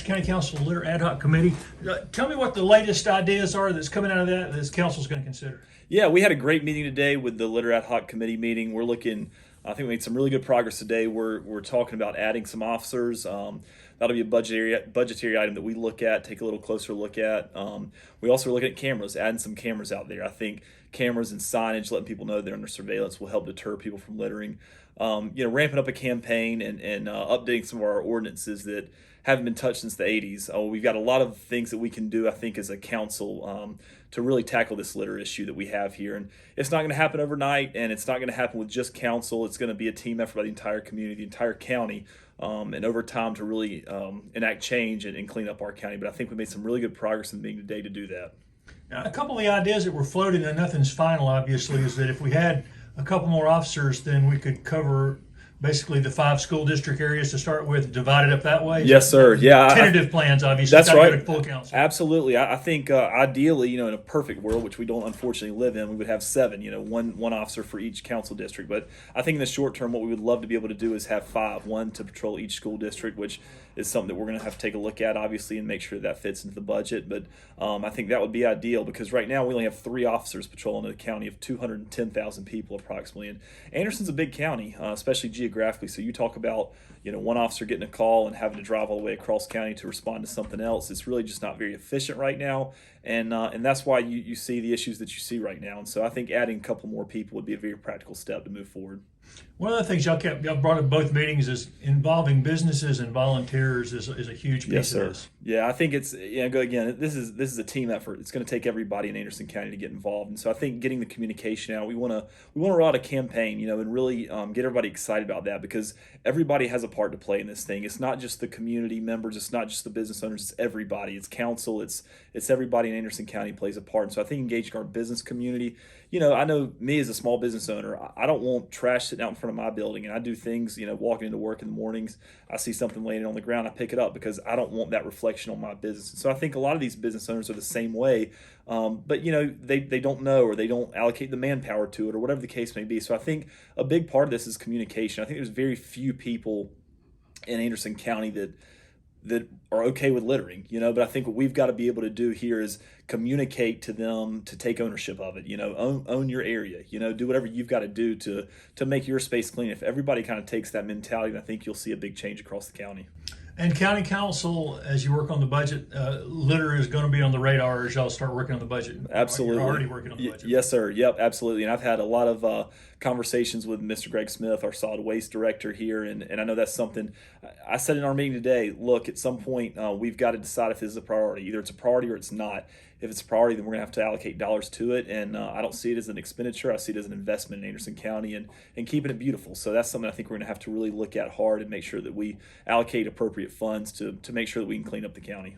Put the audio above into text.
County Council Litter Ad Hoc Committee. Tell me what the latest ideas are that's coming out of that this council's going to consider. Yeah, we had a great meeting today with the Litter Ad Hoc Committee meeting. We're looking, I think we made some really good progress today. We're talking about adding some officers. That'll be a budgetary item that we look at, take a little closer look at. We also are looking at cameras, adding some cameras out there. I think cameras and signage, letting people know they're under surveillance, will help deter people from littering. Ramping up a campaign and updating some of our ordinances that haven't been touched since the 80s. We've got a lot of things that we can do, I think, as a council to really tackle this litter issue that we have here. And it's not going to happen overnight, and it's not going to happen with just council. It's going to be a team effort by the entire community, the entire county, and over time to really enact change and clean up our county. But I think we made some really good progress in the meeting today to do that. Now, a couple of the ideas that were floated, and nothing's final, obviously, is that if we had a couple more officers, then we could cover basically the 5 school district areas to start with, divide it up that way. Yes, sir. Yeah. Tentative plans, obviously. That's right. Go to full council. Absolutely. I think ideally, in a perfect world, which we don't unfortunately live in, we would have 7, one officer for each council district. But I think in the short term, what we would love to be able to do is have 5, one to patrol each school district, which is something that we're going to have to take a look at, obviously, and make sure that fits into the budget. But I think that would be ideal because right now we only have 3 officers patrolling a county of 210,000 people approximately. And Anderson's a big county, especially geographically. So you talk about one officer getting a call and having to drive all the way across county to respond to something else. It's really just not very efficient right now, and that's why you see the issues that you see right now. And so I think adding a couple more people would be a very practical step to move forward. One of the things y'all brought up both meetings is involving businesses and volunteers is a huge piece Yes, sir. of this. Yeah, I think it's again. This is a team effort. It's going to take everybody in Anderson County to get involved, and so I think getting the communication out. We want to roll out a campaign, and really get everybody excited about that because everybody has a part to play in this thing. It's not just the community members. It's not just the business owners. It's everybody. It's council. It's everybody in Anderson County plays a part. And so I think engaging our business community. I know me as a small business owner, I don't want trash sitting out in front of my building, and I do things. Walking into work in the mornings, I see something laying on the ground, I pick it up because I don't want that reflection on my business. And so I think a lot of these business owners are the same way, but they don't know or they don't allocate the manpower to it or whatever the case may be. So I think a big part of this is communication. I think there's very few people in Anderson County that are okay with littering, but I think what we've got to be able to do here is communicate to them to take ownership of it, own your area, do whatever you've got to do to make your space clean. If everybody kind of takes that mentality, then I think you'll see a big change across the county. And county council, as you work on the budget, litter is going to be on the radar as y'all start working on the budget. Absolutely. You're already working on the budget. Yes, sir. Yep, absolutely. And I've had a lot of conversations with Mr. Greg Smith, our solid waste director here, and I know that's something I said in our meeting today. Look, at some point we've got to decide if this is a priority. Either it's a priority or it's not. If it's a priority, then we're going to have to allocate dollars to it, and I don't see it as an expenditure. I see it as an investment in Anderson County and keeping it beautiful. So that's something I think we're going to have to really look at hard and make sure that we allocate appropriate funds to make sure that we can clean up the county.